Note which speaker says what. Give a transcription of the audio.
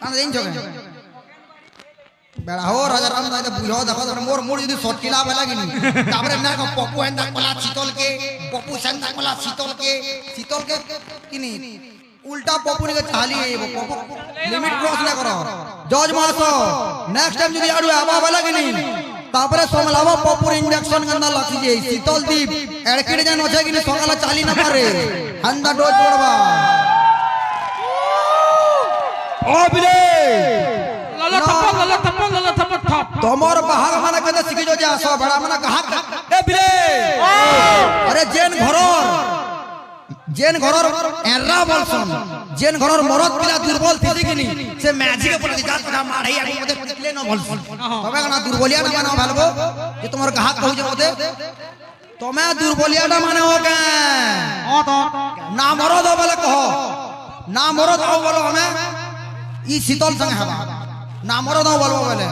Speaker 1: কান দেন জগে বেড়া হো রাজা রাম দাইতে বুঝো দেখো মোর মোর যদি সটকিলা বেলা গিনি তারপরে না পপু হেন্দা কলা শীতলকে পপু সেন্দা কলা শীতলকে কিনি উল্টা পপু নিকে চালি পপু লিমিট ক্রস না করো জজ মাস নেক্সট টাইম যদি আড়ু আবা বেলা গিনি তারপরে সমলাবা পপুর ইনজেকশন গন্না লাগি যে শীতল দ্বীপ এড়কিড়ে জান আছে কিনি সকালে চালি না পারে হান্দা ডোজ পড়বা ও বিলে
Speaker 2: লালা থাপ
Speaker 1: তোমার বাহাগ মানে কত শিখি যে আসো বড়া মানে গাহাক এ বিলে আরে জেন ঘরর এরা বলছন জেন ঘরর মরদ পিলা দুর্বল থিলি কিনি সে ম্যাজিকে পড়ে যাত না মারাই আগে মতে টিকলে না বলছন তবে না দুর্বলিয়া না মানে ভালবো যে তোমার গাহাক কই যে মতে তুমি দুর্বলিয়াটা মানে हो के না মরদ বলে কহ না মরদ বলো আমি ই শীতল संग हवा না মরদ বলবো বলে